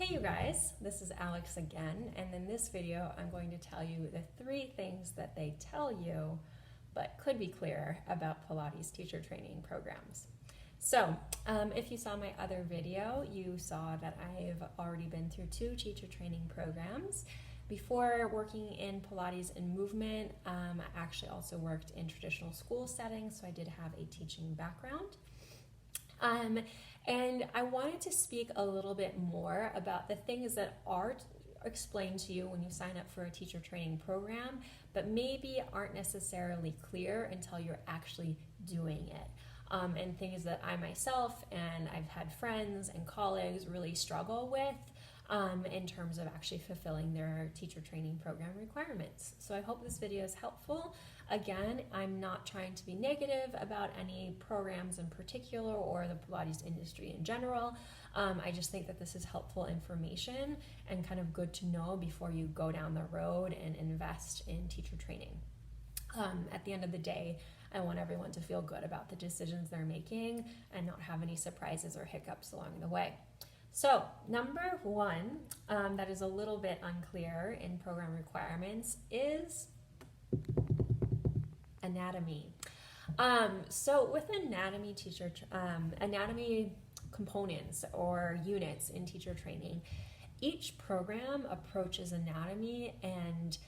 Hey you guys, this is Alex again, and in this video I'm going to tell you the 3 things that they tell you but could be clearer about Pilates teacher training programs. So, if you saw my other video, you saw that I've already been through 2 teacher training programs. Before working in Pilates and movement, I actually also worked in traditional school settings, so I did have a teaching background. And I wanted to speak a little bit more about the things that are explained to you when you sign up for a teacher training program, but maybe aren't necessarily clear until you're actually doing it. And things that I myself and I've had friends and colleagues really struggle with in terms of actually fulfilling their teacher training program requirements. So I hope this video is helpful. Again, I'm not trying to be negative about any programs in particular or the Pilates industry in general. I just think that this is helpful information and kind of good to know before you go down the road and invest in teacher training. At the end of the day, I want everyone to feel good about the decisions they're making and not have any surprises or hiccups along the way. So, number 1, that is a little bit unclear in program requirements is anatomy. So with anatomy anatomy components or units in teacher training, each program approaches anatomy and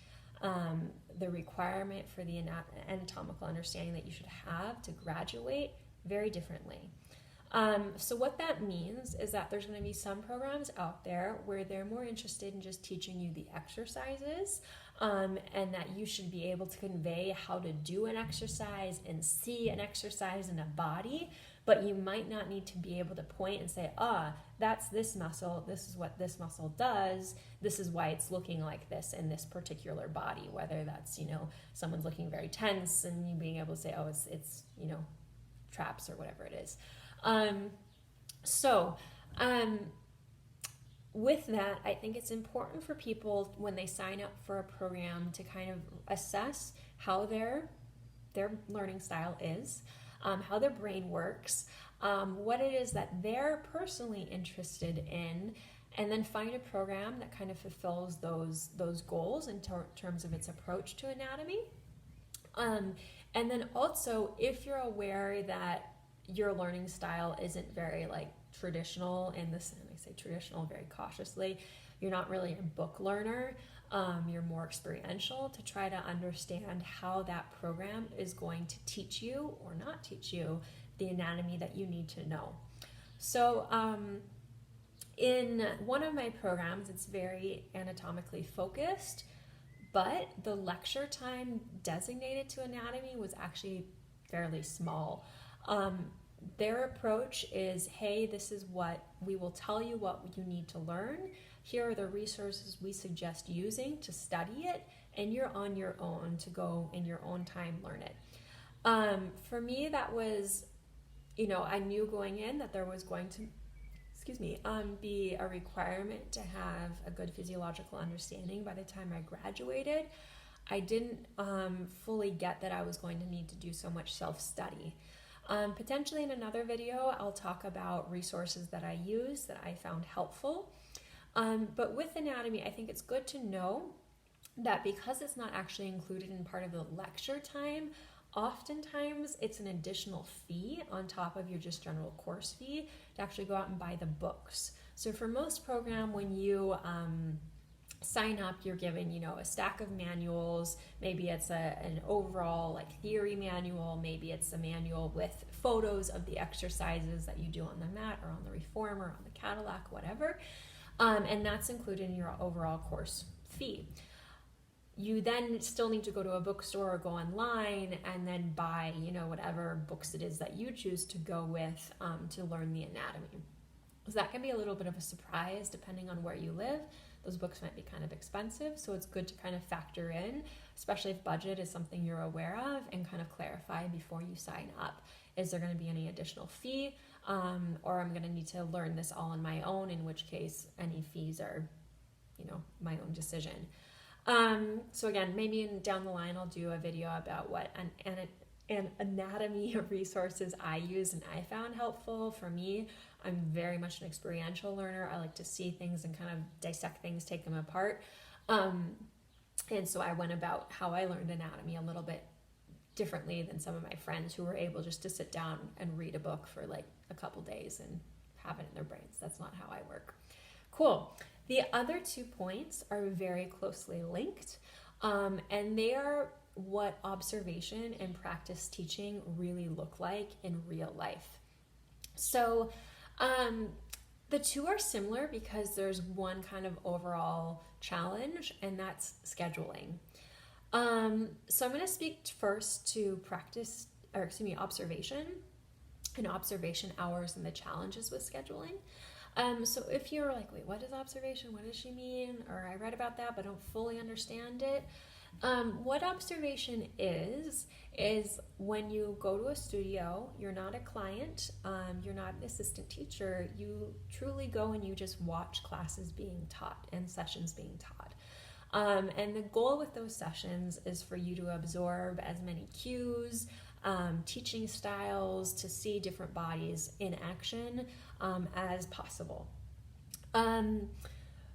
the requirement for the anatomical understanding that you should have to graduate very differently. So what that means is that there's going to be some programs out there where they're more interested in just teaching you the exercises, and that you should be able to convey how to do an exercise and see an exercise in a body, but you might not need to be able to point and say, that's this muscle, this is what this muscle does, this is why it's looking like this in this particular body, whether that's, someone's looking very tense and you being able to say, it's traps or whatever it is. With that, I think it's important for people when they sign up for a program to kind of assess how their learning style is, how their brain works, what it is that they're personally interested in, and then find a program that kind of fulfills those goals in terms of its approach to anatomy. And then also, if you're aware that your learning style isn't very traditional in this, and I say traditional very cautiously, you're not really a book learner, you're more experiential, to try to understand how that program is going to teach you or not teach you the anatomy that you need to know. So in one of my programs, it's very anatomically focused, but the lecture time designated to anatomy was actually fairly small. Their approach is, hey, this is what we will tell you what you need to learn. Here are the resources we suggest using to study it, and you're on your own to go in your own time learn it. For me, that was, I knew going in that there was going to, be a requirement to have a good physiological understanding by the time I graduated. I didn't fully get that I was going to need to do so much self-study. Potentially in another video, I'll talk about resources that I use that I found helpful. But with anatomy, I think it's good to know that because it's not actually included in part of the lecture time, oftentimes it's an additional fee on top of your just general course fee to actually go out and buy the books. So for most program, when you sign up, you're given, a stack of manuals. Maybe it's an overall theory manual. Maybe it's a manual with photos of the exercises that you do on the mat or on the reformer, on the Cadillac, whatever. And that's included in your overall course fee. You then still need to go to a bookstore or go online and then buy, whatever books it is that you choose to go with to learn the anatomy. So that can be a little bit of a surprise depending on where you live. Those books might be kind of expensive, so it's good to kind of factor in, especially if budget is something you're aware of, and kind of clarify before you sign up. Is there going to be any additional fee, or I'm going to need to learn this all on my own, in which case any fees are, my own decision. So again, maybe down the line I'll do a video about what an and anatomy resources I use and I found helpful. For me, I'm very much an experiential learner. I like to see things and kind of dissect things, take them apart. And so I went about how I learned anatomy a little bit differently than some of my friends who were able just to sit down and read a book for like a couple days and have it in their brains. That's not how I work. Cool. The other 2 points are very closely linked, and they are what observation and practice teaching really look like in real life. So the 2 are similar because there's one kind of overall challenge, and that's scheduling. So I'm going to speak first to observation and observation hours and the challenges with scheduling. So if you're like, wait, what is observation? What does she mean? Or I read about that, but don't fully understand it. What observation is when you go to a studio, you're not a client, you're not an assistant teacher, you truly go and you just watch classes being taught and sessions being taught. And the goal with those sessions is for you to absorb as many cues, teaching styles, to see different bodies in action as possible.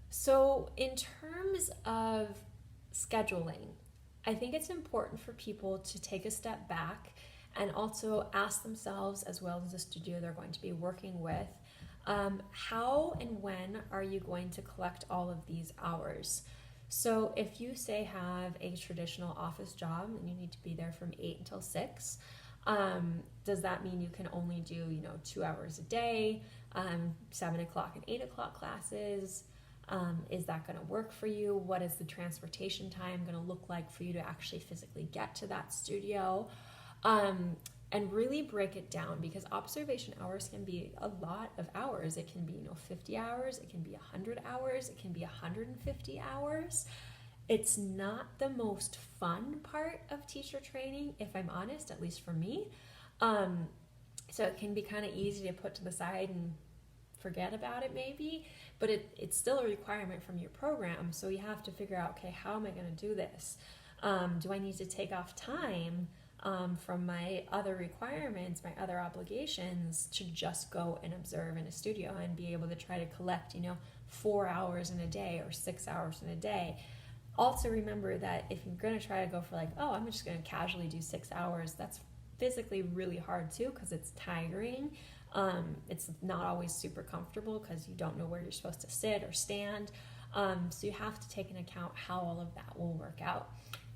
So in terms of scheduling, I think it's important for people to take a step back and also ask themselves, as well as the studio they're going to be working with, how and when are you going to collect all of these hours? So if you say have a traditional office job and you need to be there from 8 until 6, does that mean you can only do 2 hours a day, 7 o'clock and 8 o'clock classes? Is that going to work for you? What is the transportation time going to look like for you to actually physically get to that studio? And really break it down, because observation hours can be a lot of hours. It can be 50 hours, it can be 100 hours, it can be 150 hours. It's not the most fun part of teacher training, if I'm honest, at least for me. So it can be kind of easy to put to the side and forget about it maybe, but it's still a requirement from your program. So you have to figure out, okay, how am I going to do this? Do I need to take off time from my other requirements, my other obligations, to just go and observe in a studio and be able to try to collect 4 hours in a day or 6 hours in a day? Also remember that if you're going to try to go for I'm just going to casually do 6 hours, that's physically really hard too, because it's tiring. It's not always super comfortable because you don't know where you're supposed to sit or stand. So you have to take into account how all of that will work out.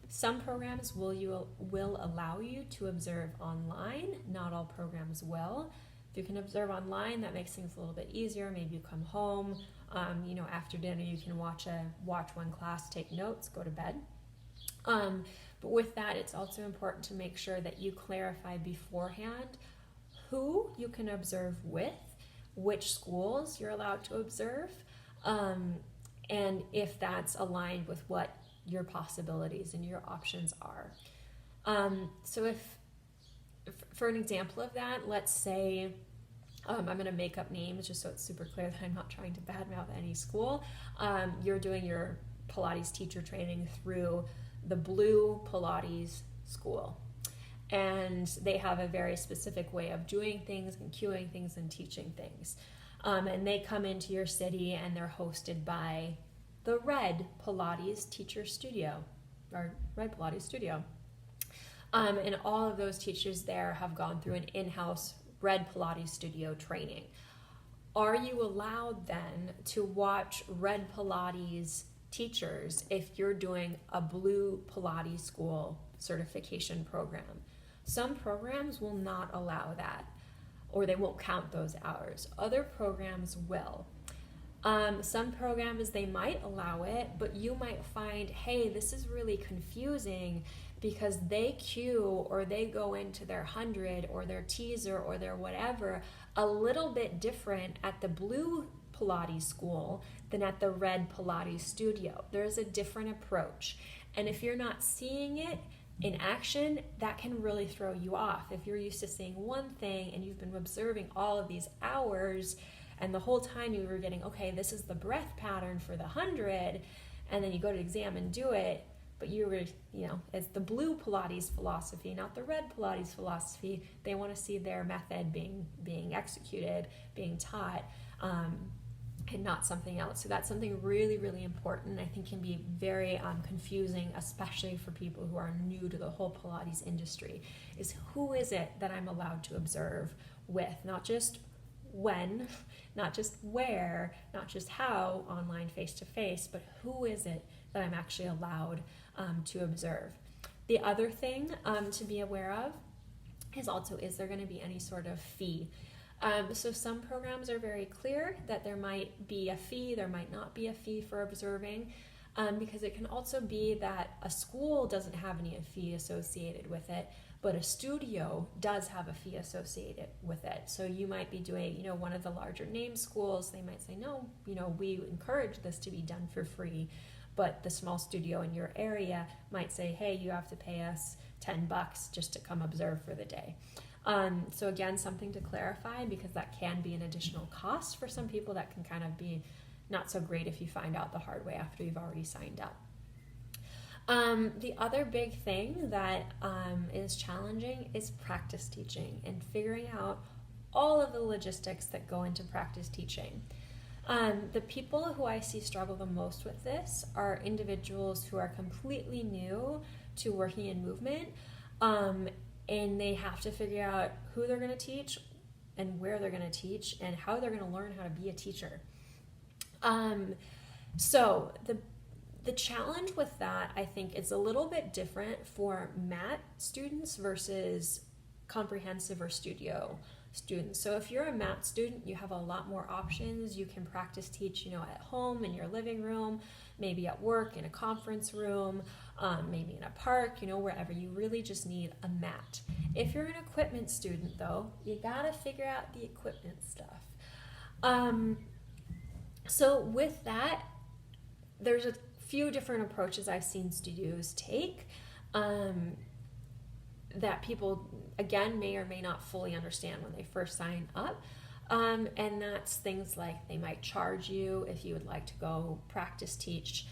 Some programs will allow you to observe online. Not all programs will. If you can observe online, that makes things a little bit easier. Maybe you come home, after dinner you can watch one class, take notes, go to bed. But with that, it's also important to make sure that you clarify beforehand who you can observe with, which schools you're allowed to observe, and if that's aligned with what your possibilities and your options are. So if, for an example of that, let's say, I'm going to make up names just so it's super clear that I'm not trying to badmouth any school. You're doing your Pilates teacher training through the Blue Pilates School. And they have a very specific way of doing things and cueing things and teaching things. And they come into your city and they're hosted by the Red Pilates Teacher Studio, or Red Pilates Studio. And all of those teachers there have gone through an in-house Red Pilates Studio training. Are you allowed then to watch Red Pilates teachers if you're doing a Blue Pilates School certification program? Some programs will not allow that, or they won't count those hours. Other programs will. Some programs, they might allow it, but you might find, hey, this is really confusing because they cue or they go into their 100 or their teaser or their whatever a little bit different at the Blue Pilates School than at the Red Pilates Studio. There's a different approach. And if you're not seeing it in action, that can really throw you off. If you're used to seeing one thing and you've been observing all of these hours, and the whole time you were getting, okay, this is the breath pattern for the 100, and then you go to exam and do it, but it's the blue Pilates philosophy, not the red Pilates philosophy. They want to see their method being executed, being taught, and not something else. So that's something really, really important. I think can be very confusing, especially for people who are new to the whole Pilates industry, is who is it that I'm allowed to observe with, not just when, not just where, not just how, online, face-to-face, but who is it that I'm actually allowed to observe. The other thing to be aware of is there going to be any sort of fee? So some programs are very clear that there might be a fee, there might not be a fee for observing, because it can also be that a school doesn't have any fee associated with it, but a studio does have a fee associated with it. So you might be doing, one of the larger name schools, they might say, no, we encourage this to be done for free, but the small studio in your area might say, hey, you have to pay us $10 just to come observe for the day. So again, something to clarify, because that can be an additional cost for some people. That can kind of be not so great if you find out the hard way after you've already signed up. The other big thing that is challenging is practice teaching and figuring out all of the logistics that go into practice teaching. The people who I see struggle the most with this are individuals who are completely new to working in movement, and they have to figure out who they're going to teach and where they're going to teach and how they're going to learn how to be a teacher. So the challenge with that, I think, is a little bit different for mat students versus comprehensive or studio students. So if you're a mat student, you have a lot more options. You can practice teach, at home, in your living room, maybe at work, in a conference room, maybe in a park, wherever. You really just need a mat. If you're an equipment student, though, you gotta figure out the equipment stuff. So with that, there's a few different approaches I've seen studios take that people, again, may or may not fully understand when they first sign up. And that's things like they might charge you if you would like to go practice teach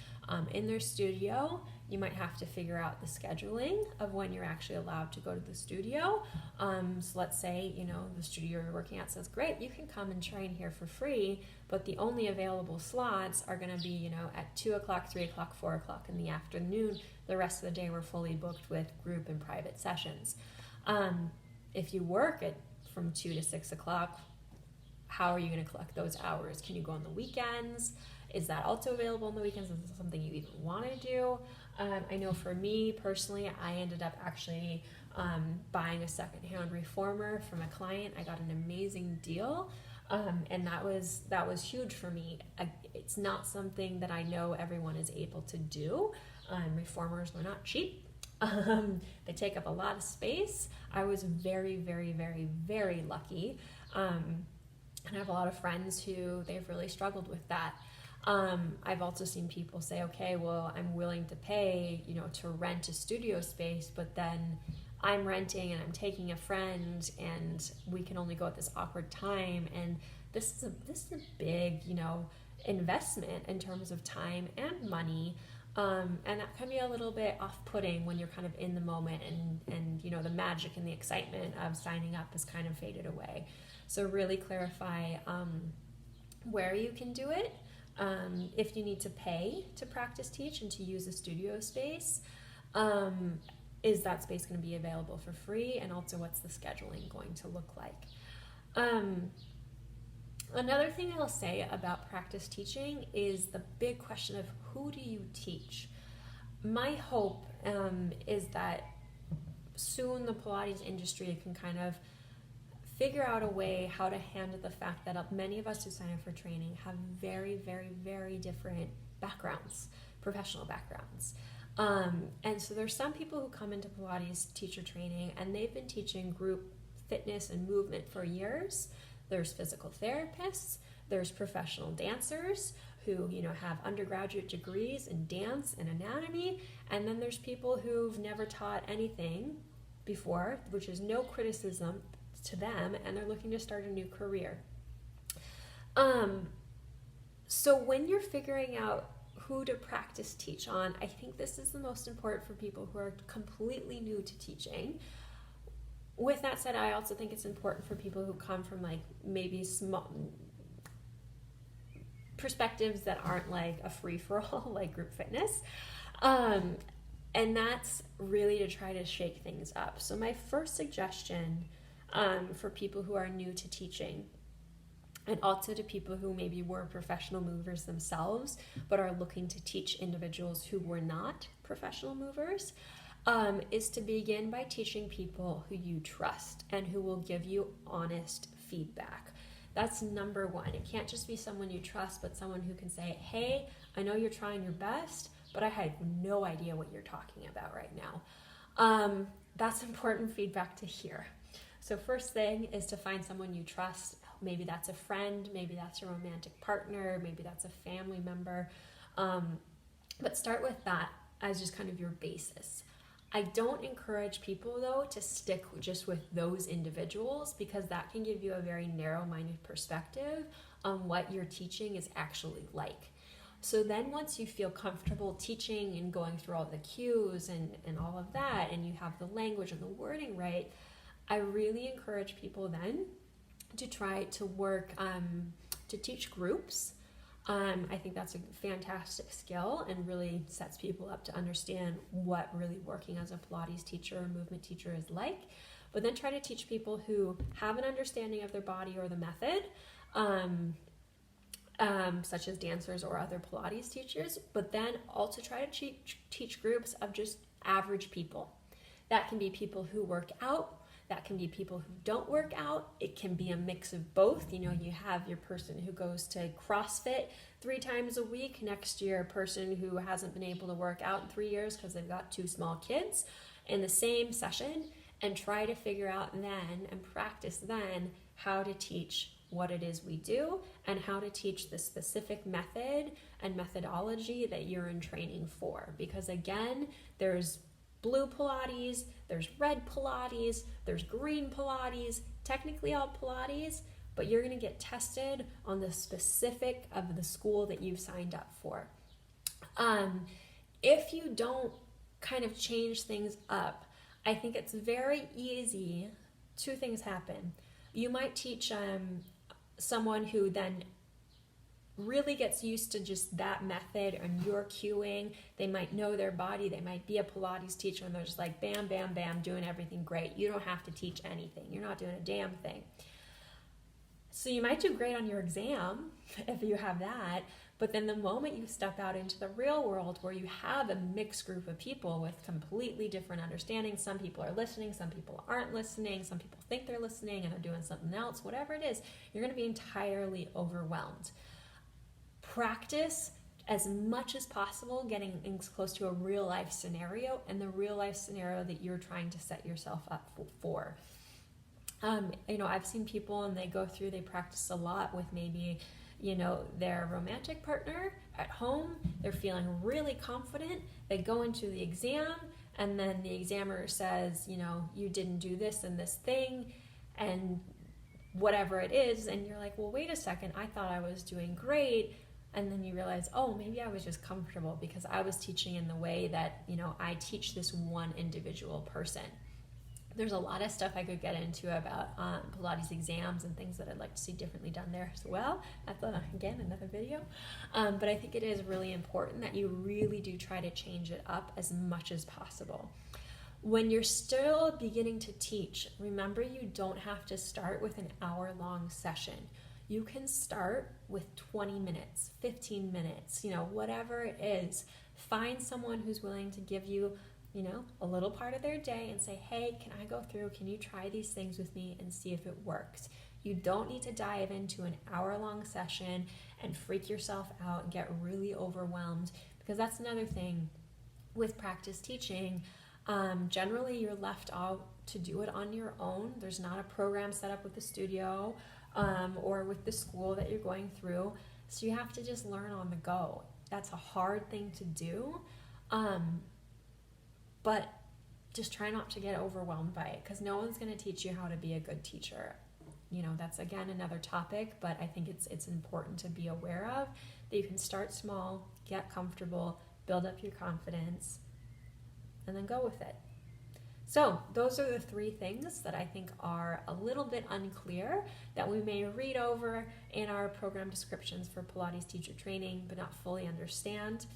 in their studio. You might have to figure out the scheduling of when you're actually allowed to go to the studio. So let's say, the studio you're working at says, great, you can come and train here for free, but the only available slots are going to be, at 2 o'clock, 3 o'clock, 4 o'clock in the afternoon. The rest of the day we're fully booked with group and private sessions. If you work from 2 to 6 o'clock, how are you going to collect those hours? Can you go on the weekends? Is that also available on the weekends? Is this something you even want to do? I know for me personally, I ended up actually buying a secondhand reformer from a client. I got an amazing deal, and that was huge for me. It's not something that I know everyone is able to do. Reformers are not cheap. They take up a lot of space. I was very, very, very, very lucky. And I have a lot of friends who they've really struggled with that. I've also seen people say, okay, well, I'm willing to pay, to rent a studio space, but then I'm renting and I'm taking a friend and we can only go at this awkward time. And this is a big, investment in terms of time and money. And that can be a little bit off-putting when you're kind of in the moment and the magic and the excitement of signing up has kind of faded away. So really clarify where you can do it, if you need to pay to practice teach and to use a studio space, is that space going to be available for free, and also what's the scheduling going to look like. Another thing I'll say about practice teaching is the big question of who do you teach? My hope is that soon the Pilates industry can kind of figure out a way how to handle the fact that many of us who sign up for training have very, very, very different backgrounds, professional backgrounds. And so there's some people who come into Pilates teacher training and they've been teaching group fitness and movement for years. There's physical therapists, there's professional dancers who, have undergraduate degrees in dance and anatomy, and then there's people who've never taught anything before, which is no criticism to them, and they're looking to start a new career. So when you're figuring out who to practice teach on, I think this is the most important for people who are completely new to teaching. With that said, I also think it's important for people who come from like maybe small perspectives that aren't like a free-for-all like group fitness. And that's really to try to shake things up. So my first suggestion for people who are new to teaching, and also to people who maybe were professional movers themselves, but are looking to teach individuals who were not professional movers, is to begin by teaching people who you trust and who will give you honest feedback. That's number one. It can't just be someone you trust, but someone who can say, hey, I know you're trying your best, but I have no idea what you're talking about right now. That's important feedback to hear. So first thing is to find someone you trust. Maybe that's a friend, maybe that's a romantic partner, maybe that's a family member. But start with that as just kind of your basis. I don't encourage people though to stick just with those individuals, because that can give you a very narrow-minded perspective on what your teaching is actually like. So then once you feel comfortable teaching and going through all the cues and all of that, and you have the language and the wording right, I really encourage people then to try to work to teach groups. I think that's a fantastic skill and really sets people up to understand what really working as a Pilates teacher or movement teacher is like. But then try to teach people who have an understanding of their body or the method, such as dancers or other Pilates teachers, but then also try to teach groups of just average people. That can be people who work out. That can be people who don't work out. It can be a mix of both. You know, you have your person who goes to CrossFit 3 times a week next to your person who hasn't been able to work out in 3 years because they've got 2 small kids in the same session, and try to figure out then and practice then how to teach what it is we do and how to teach the specific method and methodology that you're in training for. Because again, there's blue Pilates, there's red Pilates, there's green Pilates, technically all Pilates, but you're gonna get tested on the specific of the school that you've signed up for. If you don't kind of change things up, I think it's very easy. 2 things happen. You might teach someone who then really gets used to just that method and your cueing. They might know their body. They might be a Pilates teacher and they're just like bam, bam, bam, doing everything great. You don't have to teach anything. You're not doing a damn thing. So you might do great on your exam if you have that, but then the moment you step out into the real world where you have a mixed group of people with completely different understandings, some people are listening, some people aren't listening, some people think they're listening and they're doing something else, whatever it is, you're going to be entirely overwhelmed. Practice as much as possible getting as close to a real life scenario and the real life scenario that you're trying to set yourself up for. You know, I've seen people and they practice a lot with maybe, you know, their romantic partner at home. They're feeling really confident. They go into the exam and then the examiner says, you know, you didn't do this and this thing and whatever it is. And you're like, well, wait a second. I thought I was doing great. And then you realize, oh, maybe I was just comfortable because I was teaching in the way that, you know, I teach this one individual person. There's a lot of stuff I could get into about Pilates exams and things that I'd like to see differently done there as well. That's, again, another video. But I think it is really important that you really do try to change it up as much as possible. When you're still beginning to teach, remember you don't have to start with an hour-long session. You can start with 20 minutes, 15 minutes, you know, whatever it is. Find someone who's willing to give you, you know, a little part of their day and say, hey, can I go through? Can you try these things with me and see if it works? You don't need to dive into an hour-long session and freak yourself out and get really overwhelmed, because that's another thing with practice teaching. Generally, you're left out to do it on your own. There's not a program set up with the studio or with the school that you're going through. So you have to just learn on the go. That's a hard thing to do. But just try not to get overwhelmed by it, because no one's going to teach you how to be a good teacher. that's again another topic, but I think it's important to be aware of that you can start small, get comfortable, build up your confidence, and then go with it. So those are the 3 things that I think are a little bit unclear that we may read over in our program descriptions for Pilates teacher training, but not fully understand.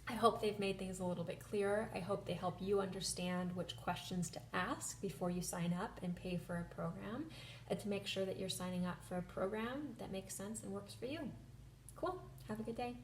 I hope they've made things a little bit clearer. I hope they help you understand which questions to ask before you sign up and pay for a program, and to make sure that you're signing up for a program that makes sense and works for you. Cool. Have a good day.